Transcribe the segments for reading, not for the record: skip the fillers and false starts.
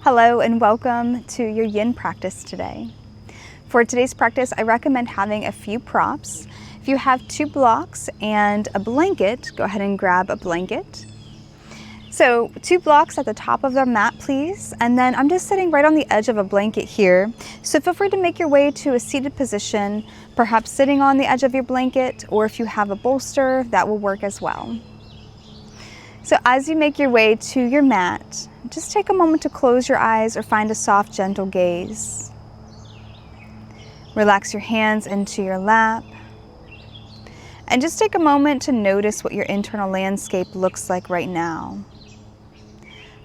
Hello and welcome to your yin practice today. For today's practice, I recommend having a few props. If you have 2 blocks and a blanket, go ahead and grab a blanket. So 2 blocks at the top of the mat, please. And then I'm just sitting right on the edge of a blanket here. So feel free to make your way to a seated position, perhaps sitting on the edge of your blanket, or if you have a bolster, that will work as well. So as you make your way to your mat, just take a moment to close your eyes or find a soft, gentle gaze. Relax your hands into your lap. And just take a moment to notice what your internal landscape looks like right now.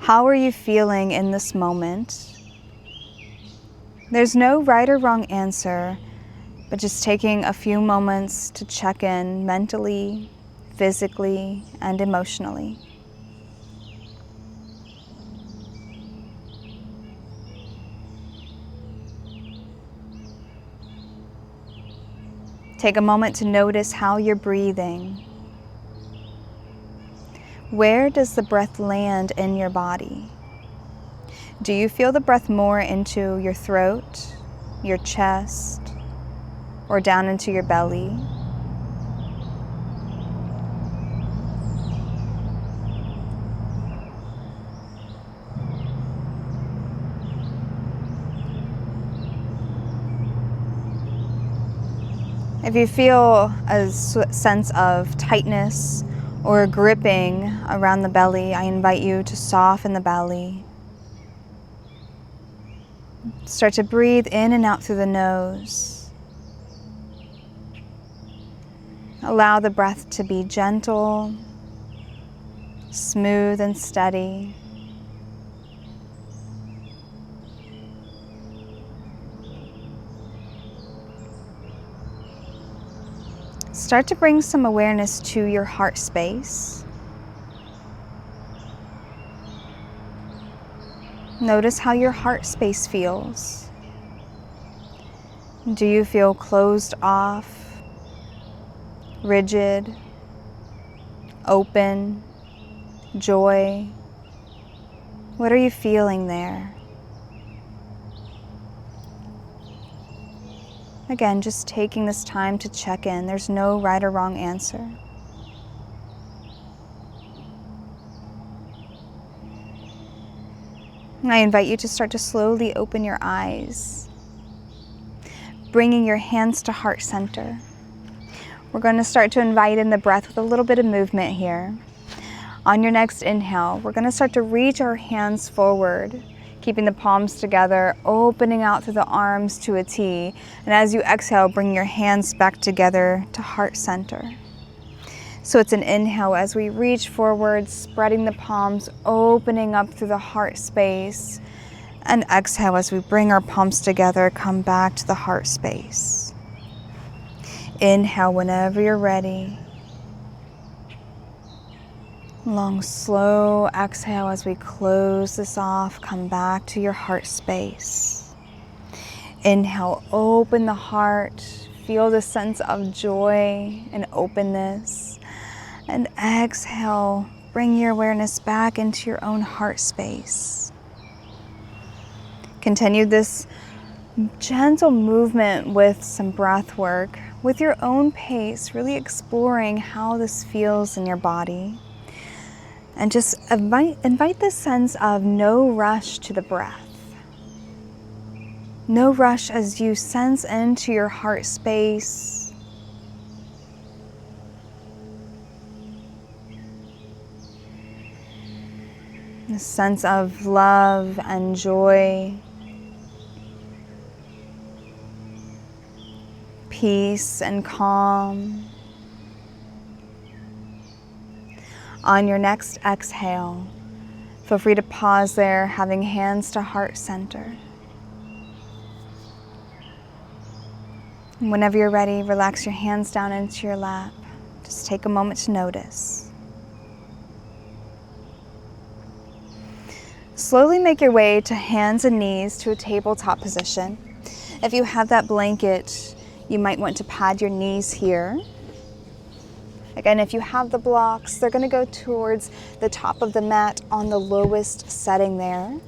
How are you feeling in this moment? There's no right or wrong answer, but just taking a few moments to check in mentally, physically, and emotionally. Take a moment to notice how you're breathing. Where does the breath land in your body? Do you feel the breath more into your throat, your chest, or down into your belly? If you feel a sense of tightness or gripping around the belly, I invite you to soften the belly. Start to breathe in and out through the nose. Allow the breath to be gentle, smooth, and steady. Start to bring some awareness to your heart space. Notice how your heart space feels. Do you feel closed off, rigid, open, joy? What are you feeling there? Again, just taking this time to check in. There's no right or wrong answer. And I invite you to start to slowly open your eyes, bringing your hands to heart center. We're going to start to invite in the breath with a little bit of movement here. On your next inhale, we're going to start to reach our hands forward, keeping the palms together, opening out through the arms to a T. And as you exhale, bring your hands back together to heart center. So it's an inhale as we reach forward, spreading the palms, opening up through the heart space. And exhale as we bring our palms together, come back to the heart space. Inhale whenever you're ready. Long, slow exhale as we close this off. Come back to your heart space. Inhale, open the heart. Feel the sense of joy and openness. And exhale, bring your awareness back into your own heart space. Continue this gentle movement with some breath work, with your own pace, really exploring how this feels in your body. And just invite this sense of no rush to the breath. No rush as you sense into your heart space. A sense of love and joy, peace and calm. On your next exhale, feel free to pause there, having hands to heart center. And whenever you're ready, relax your hands down into your lap. Just take a moment to notice. Slowly make your way to hands and knees to a tabletop position. If you have that blanket, you might want to pad your knees here. Again, if you have the blocks, they're going to go towards the top of the mat on the lowest setting there.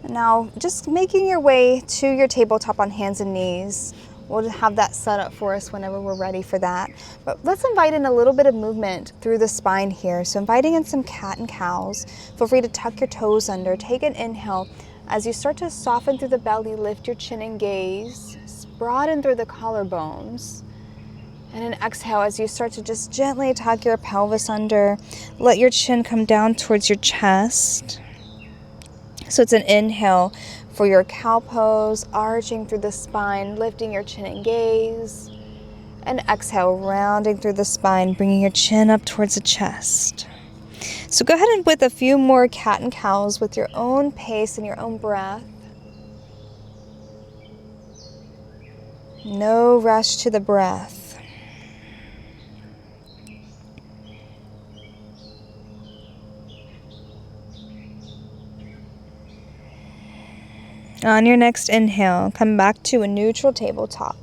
Now, just making your way to your tabletop on hands and knees. We'll have that set up for us whenever we're ready for that. But let's invite in a little bit of movement through the spine here. So inviting in some cat and cows. Feel free to tuck your toes under. Take an inhale. As you start to soften through the belly, lift your chin and gaze. Broaden through the collarbones. And an exhale as you start to just gently tuck your pelvis under. Let your chin come down towards your chest. So it's an inhale for your cow pose, arching through the spine, lifting your chin and gaze. And exhale, rounding through the spine, bringing your chin up towards the chest. So go ahead and with a few more cat and cows with your own pace and your own breath. No rush to the breath. On your next inhale, come back to a neutral tabletop.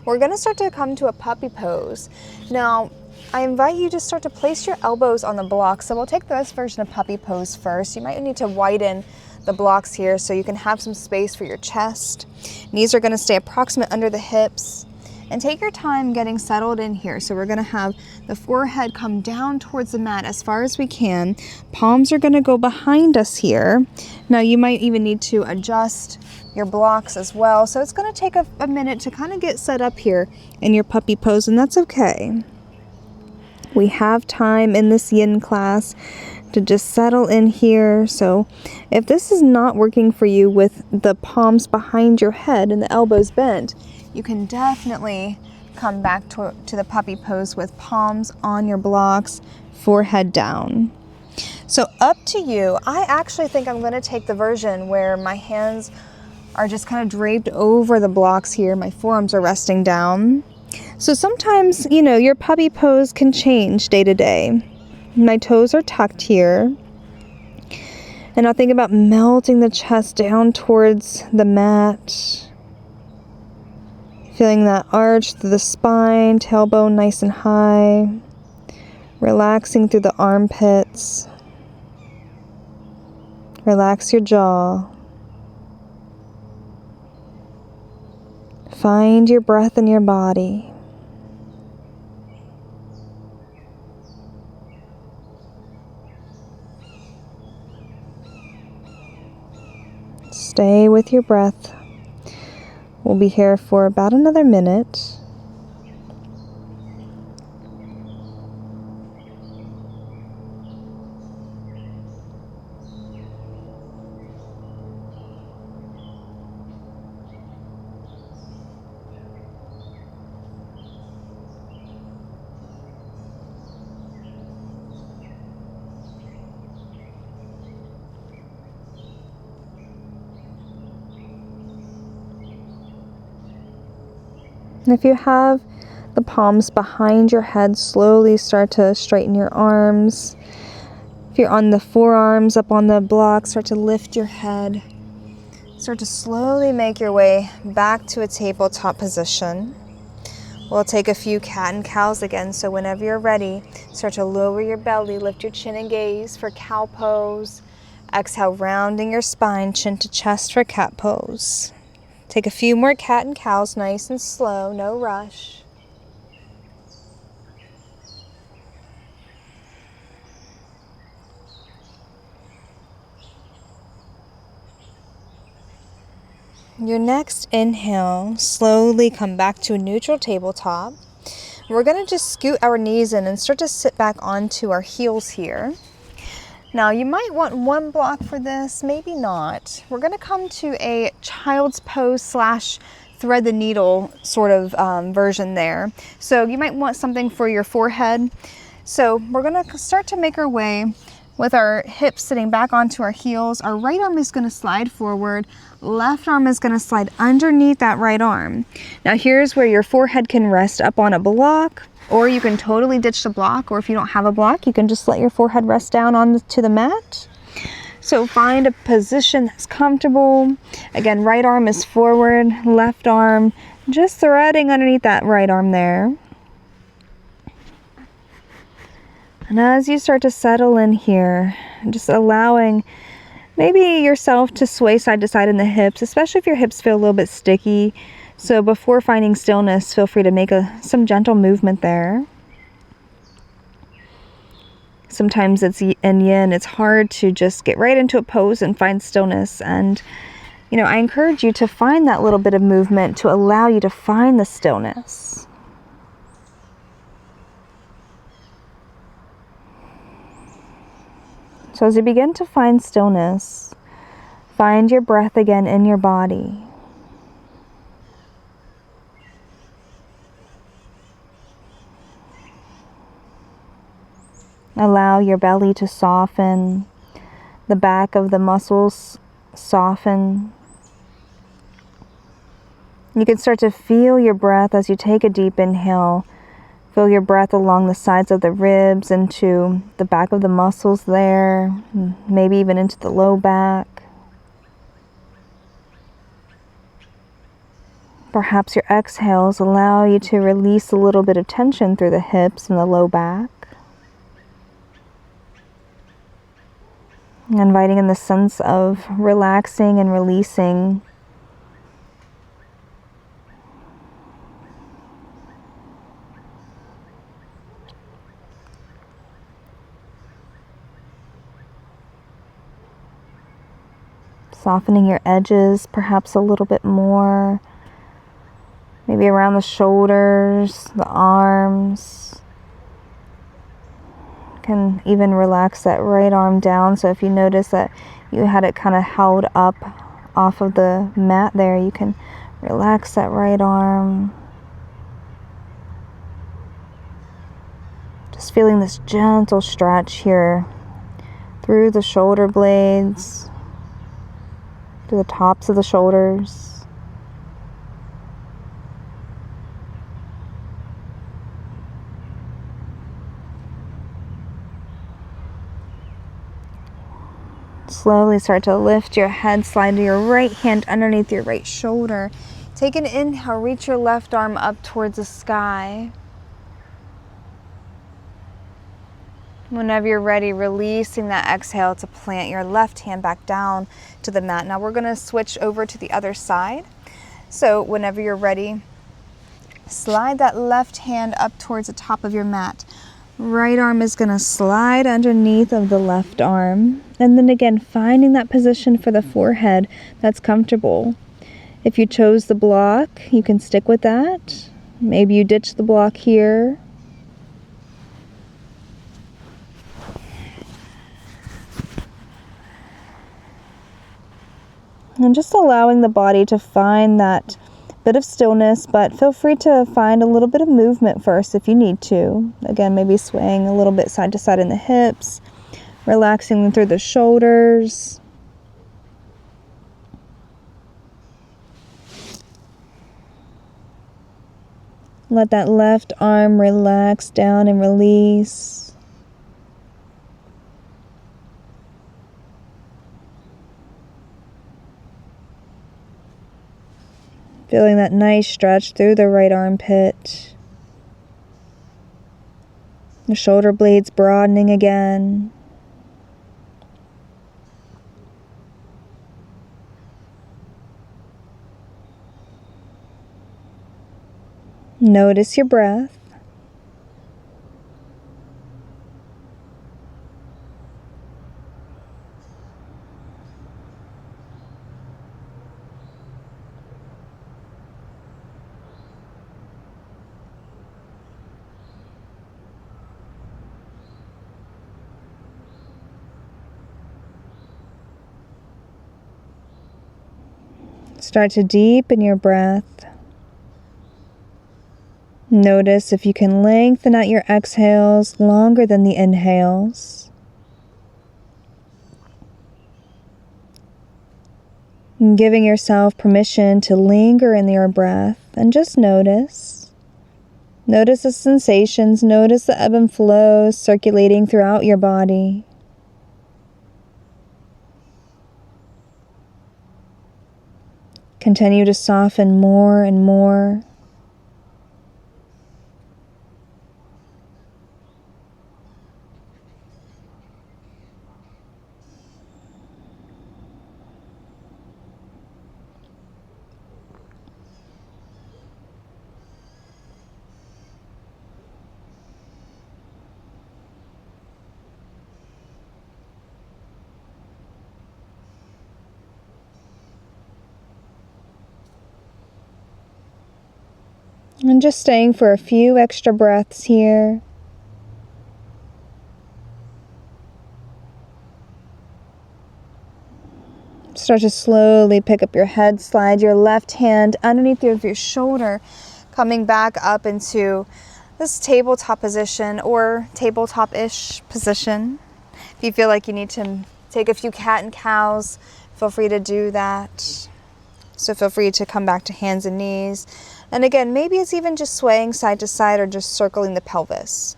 We're going to start to come to a puppy pose. Now, I invite you to start to place your elbows on the blocks. So we'll take this version of puppy pose first. You might need to widen the blocks here so you can have some space for your chest. Knees are going to stay approximate under the hips. And take your time getting settled in here. So we're going to have the forehead come down towards the mat as far as we can. Palms are going to go behind us here. Now you might even need to adjust your blocks as well. So it's going to take a minute to kind of get set up here in your puppy pose, and that's okay. We have time in this yin class to just settle in here. So if this is not working for you with the palms behind your head and the elbows bent, you can definitely come back to the puppy pose with palms on your blocks, forehead down. So up to you. I actually think I'm going to take the version where my hands are just kind of draped over the blocks here. My forearms are resting down. So sometimes, your puppy pose can change day to day. My toes are tucked here. And I'll think about melting the chest down towards the mat. Feeling that arch through the spine, tailbone nice and high. Relaxing through the armpits. Relax your jaw. Find your breath in your body. Stay with your breath. We'll be here for about another minute. If you have the palms behind your head, slowly start to straighten your arms. If you're on the forearms, up on the block, start to lift your head. Start to slowly make your way back to a tabletop position. We'll take a few cat and cows again, so whenever you're ready, start to lower your belly, lift your chin and gaze for cow pose. Exhale, rounding your spine, chin to chest for cat pose. Take a few more cat and cows, nice and slow, no rush. Your next inhale, slowly come back to a neutral tabletop. We're going to just scoot our knees in and start to sit back onto our heels here. Now you might want one block for this, maybe not. We're going to come to a child's pose / thread the needle sort of version there. So you might want something for your forehead. So we're going to start to make our way with our hips sitting back onto our heels. Our right arm is going to slide forward. Left arm is going to slide underneath that right arm. Now here's where your forehead can rest up on a block, or you can totally ditch the block, or if you don't have a block, you can just let your forehead rest down onto the mat. So find a position that's comfortable. Again, right arm is forward, left arm just threading underneath that right arm there. And as you start to settle in here, just allowing maybe yourself to sway side to side in the hips, especially if your hips feel a little bit sticky. So before finding stillness, feel free to make some gentle movement there. Sometimes it's yin yin. It's hard to just get right into a pose and find stillness. And, I encourage you to find that little bit of movement to allow you to find the stillness. So as you begin to find stillness, find your breath again in your body. Allow your belly to soften, the back of the muscles soften. You can start to feel your breath as you take a deep inhale. Feel your breath along the sides of the ribs, into the back of the muscles there, maybe even into the low back. Perhaps your exhales allow you to release a little bit of tension through the hips and the low back. Inviting in the sense of relaxing and releasing. Softening your edges perhaps a little bit more. Maybe around the shoulders, the arms. Can even relax that right arm down. So if you notice that you had it kind of held up off of the mat there, you can relax that right arm. Just feeling this gentle stretch here through the shoulder blades, to the tops of the shoulders. Slowly start to lift your head, slide your right hand underneath your right shoulder. Take an inhale, reach your left arm up towards the sky. Whenever you're ready, releasing that exhale to plant your left hand back down to the mat. Now we're going to switch over to the other side. So whenever you're ready, slide that left hand up towards the top of your mat. Right arm is going to slide underneath of the left arm. And then again, finding that position for the forehead that's comfortable. If you chose the block, you can stick with that. Maybe you ditch the block here. And just allowing the body to find that bit of stillness, but feel free to find a little bit of movement first if you need to. Again, maybe swaying a little bit side to side in the hips, relaxing through the shoulders. Let that left arm relax down and release. Feeling that nice stretch through the right armpit. The shoulder blades broadening again. Notice your breath. Start to deepen your breath. Notice if you can lengthen out your exhales longer than the inhales. And giving yourself permission to linger in your breath and just notice. Notice the sensations, notice the ebb and flow circulating throughout your body. Continue to soften more and more. And just staying for a few extra breaths here. Start to slowly pick up your head, slide your left hand underneath your shoulder, coming back up into this tabletop position or tabletop-ish position. If you feel like you need to take a few cat and cows, feel free to do that. So feel free to come back to hands and knees. And again, maybe it's even just swaying side to side or just circling the pelvis.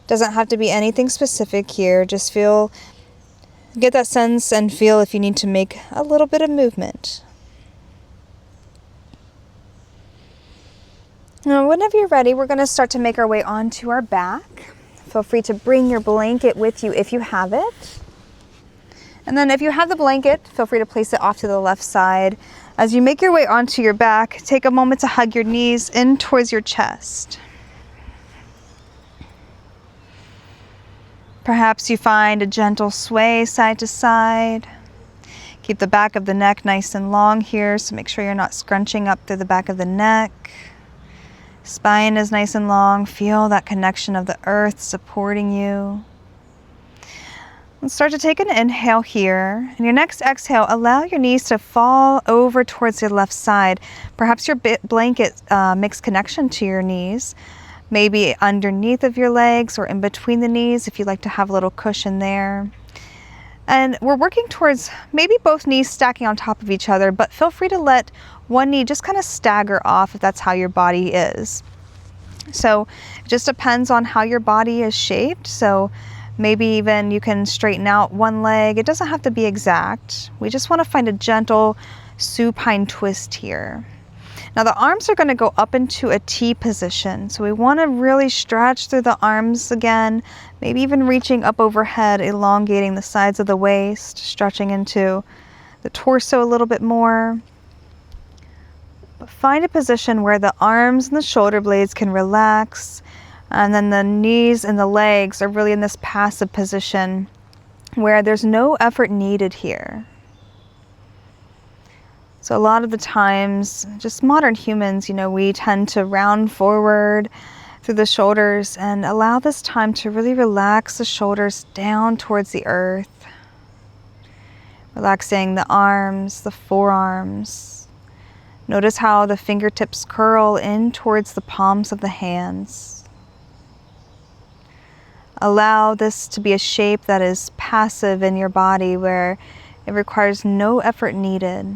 Doesn't have to be anything specific here. Just get that sense and feel if you need to make a little bit of movement. Now, whenever you're ready, we're going to start to make our way onto our back. Feel free to bring your blanket with you if you have it. And then if you have the blanket, feel free to place it off to the left side. As you make your way onto your back, take a moment to hug your knees in towards your chest. Perhaps you find a gentle sway side to side. Keep the back of the neck nice and long here, so make sure you're not scrunching up through the back of the neck. Spine is nice and long. Feel that connection of the earth supporting you. And start to take an inhale here. And your next exhale, allow your knees to fall over towards your left side. Perhaps your blanket makes connection to your knees. Maybe underneath of your legs or in between the knees if you'd like to have a little cushion there. And we're working towards maybe both knees stacking on top of each other, but feel free to let one knee just kind of stagger off if that's how your body is. So it just depends on how your body is shaped. So maybe even you can straighten out one leg. It doesn't have to be exact. We just want to find a gentle supine twist here. Now the arms are going to go up into a T position. So we want to really stretch through the arms again, maybe even reaching up overhead, elongating the sides of the waist, stretching into the torso a little bit more. But find a position where the arms and the shoulder blades can relax, and then the knees and the legs are really in this passive position where there's no effort needed here. So a lot of the times, just modern humans, we tend to round forward through the shoulders and allow this time to really relax the shoulders down towards the earth. Relaxing the arms, the forearms. Notice how the fingertips curl in towards the palms of the hands. Allow this to be a shape that is passive in your body where it requires no effort needed.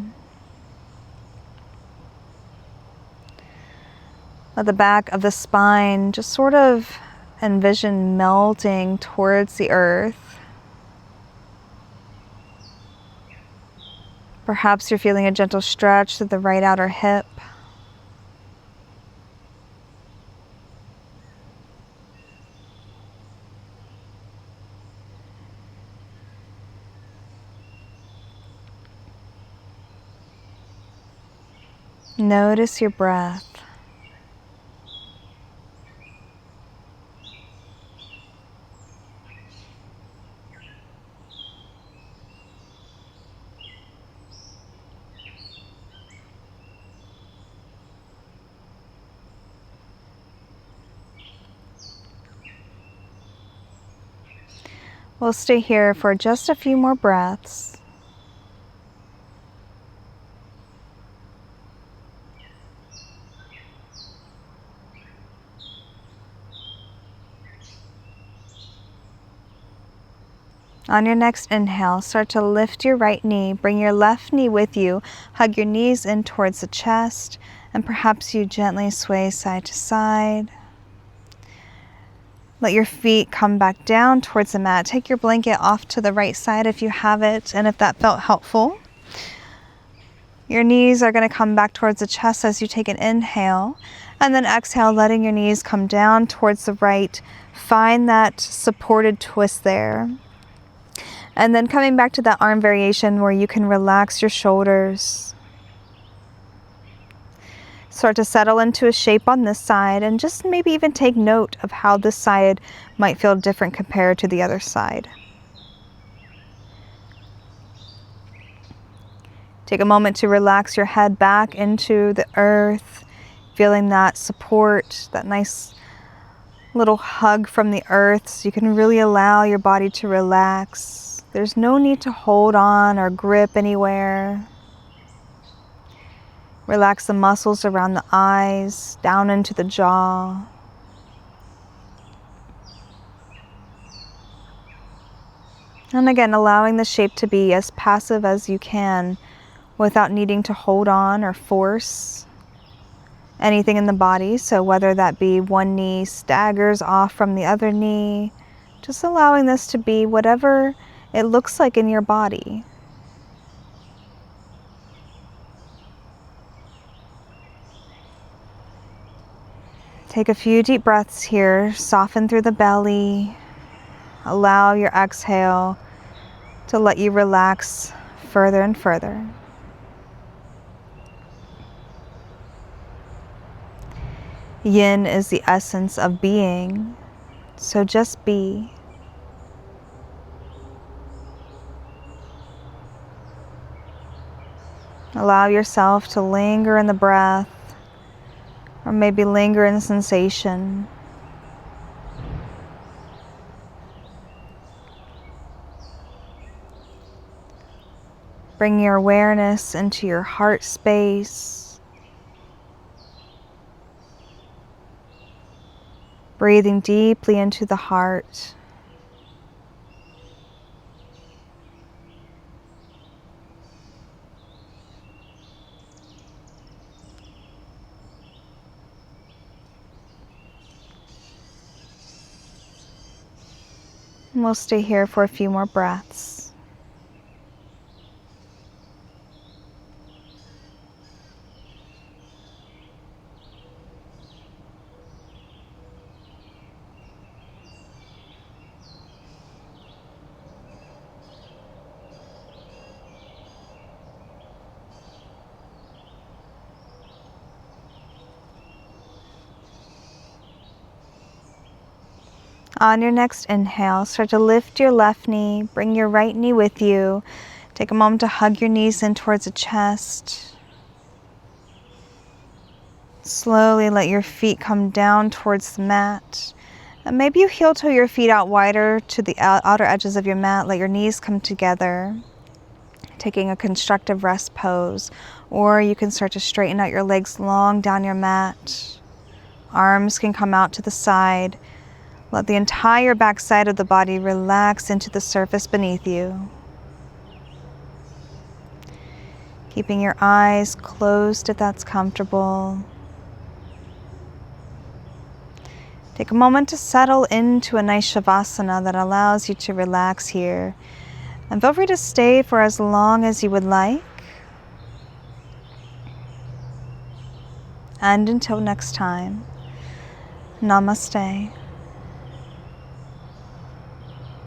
Let the back of the spine just sort of envision melting towards the earth. Perhaps you're feeling a gentle stretch through the right outer hip. Notice your breath. We'll stay here for just a few more breaths. On your next inhale, start to lift your right knee, bring your left knee with you, hug your knees in towards the chest, and perhaps you gently sway side to side. Let your feet come back down towards the mat. Take your blanket off to the right side if you have it, and if that felt helpful. Your knees are going to come back towards the chest as you take an inhale, and then exhale, letting your knees come down towards the right. Find that supported twist there. And then coming back to that arm variation where you can relax your shoulders. Start to settle into a shape on this side and just maybe even take note of how this side might feel different compared to the other side. Take a moment to relax your head back into the earth. feeling that support, that nice little hug from the earth, so you can really allow your body to relax. There's no need to hold on or grip anywhere. Relax the muscles around the eyes, down into the jaw. And again, allowing the shape to be as passive as you can without needing to hold on or force anything in the body. So whether that be one knee staggers off from the other knee, just allowing this to be whatever it looks like in your body. Take a few deep breaths here, soften through the belly. Allow your exhale to let you relax further and further. Yin is the essence of being, so just be. Allow yourself to linger in the breath, or maybe linger in sensation. Bring your awareness into your heart space. Breathing deeply into the heart. And we'll stay here for a few more breaths. On your next inhale, start to lift your left knee, bring your right knee with you. Take a moment to hug your knees in towards the chest. Slowly let your feet come down towards the mat. And maybe you heel toe your feet out wider to the outer edges of your mat. Let your knees come together, taking a constructive rest pose. Or you can start to straighten out your legs long down your mat. Arms can come out to the side. Let the entire back side of the body relax into the surface beneath you. Keeping your eyes closed if that's comfortable. Take a moment to settle into a nice shavasana that allows you to relax here. And feel free to stay for as long as you would like. And until next time, Namaste.